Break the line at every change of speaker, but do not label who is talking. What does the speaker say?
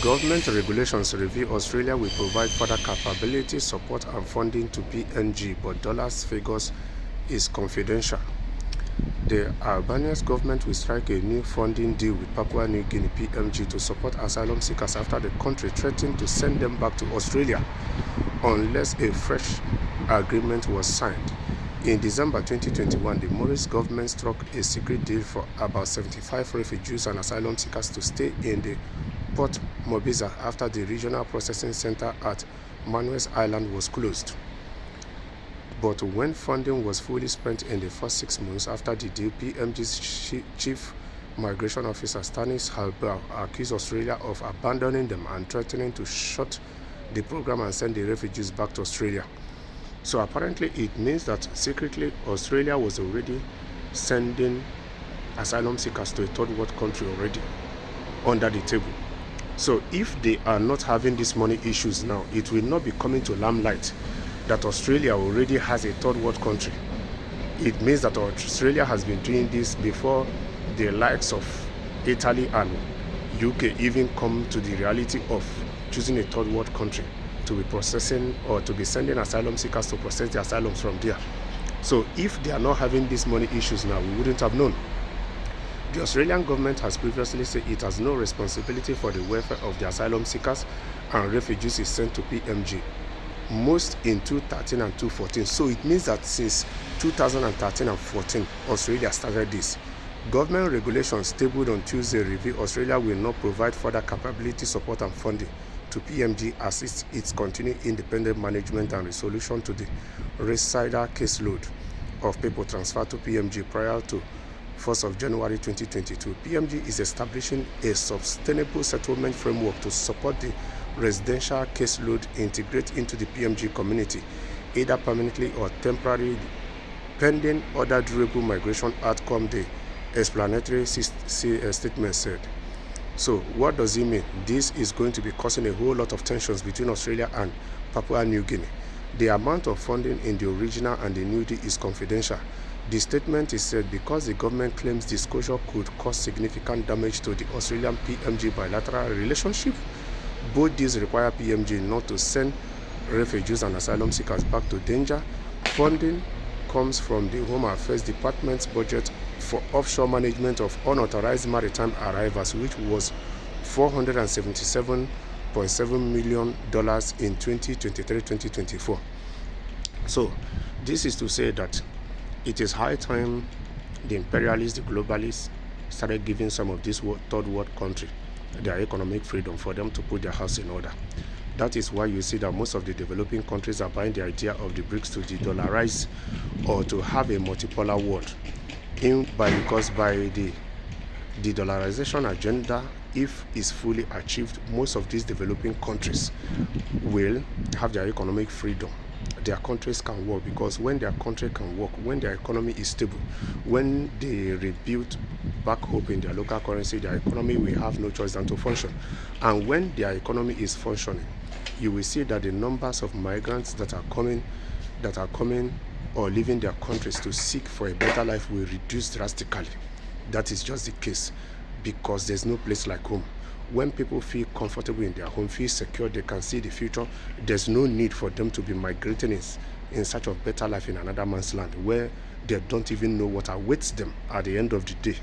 Government regulations reveal Australia will provide further capability, support and funding to PNG, but dollars figures is confidential. The Albanese government will strike a new funding deal with Papua New Guinea PNG to support asylum seekers after the country threatened to send them back to Australia unless a fresh agreement was signed. In December 2021, the Morris government struck a secret deal for about 75 refugees and asylum seekers to stay in the Port Mobiza after the regional processing center at Manus Island was closed. But when funding was fully spent in the first 6 months after the deal, PMG's chief migration officer Stanis Halbau accused Australia of abandoning them and threatening to shut the program and send the refugees back to Australia. So apparently it means that secretly Australia was already sending asylum seekers to a third world country already under the table. So if they are not having these money issues now, it will not be coming to limelight that Australia already has a third world country. It means that Australia has been doing this before the likes of Italy and UK even come to the reality of choosing a third world country to be processing or to be sending asylum seekers to process the asylums from there. So if they are not having these money issues now, we wouldn't have known. The Australian government has previously said it has no responsibility for the welfare of the asylum seekers and refugees is sent to PMG, most in 2013 and 2014. So it means that since 2013 and 14, Australia started this. Government regulations tabled on Tuesday reveal Australia will not provide further capability support and funding to PMG as its continued independent management and resolution to the residual caseload of people transferred to PMG prior to 1st of January 2022. PMG is establishing a sustainable settlement framework to support the residential caseload integrate into the PMG community, either permanently or temporarily, pending other durable migration outcome, the explanatory statement said. So what does it mean? This is going to be causing a whole lot of tensions between Australia and Papua New Guinea. The amount of funding in the original and the new deal is confidential. The statement is said because the government claims disclosure could cause significant damage to the Australian PMG bilateral relationship. Both deals require PMG not to send refugees and asylum seekers back to danger. Funding comes from the Home Affairs Department's budget for offshore management of unauthorized maritime arrivals, which was $477.7 million in 2023-2024. So this is to say that it is high time the imperialists, the globalists, started giving some of these third world countries their economic freedom for them to put their house in order. That is why you see that most of the developing countries are buying the idea of the BRICS to de-dollarize or to have a multipolar world. Because by the de-dollarization agenda, if it's fully achieved, most of these developing countries will have their economic freedom. Their countries can work, because when their country can work, when their economy is stable, when they rebuild back hope in their local currency, their economy will have no choice than to function. And when their economy is functioning, you will see that the numbers of migrants that are coming or leaving their countries to seek for a better life will reduce drastically. That is just the case, because there's no place like home. When people feel comfortable in their home, feel secure, they can see the future, there's no need for them to be migrating in search of better life in another man's land where they don't even know what awaits them at the end of the day.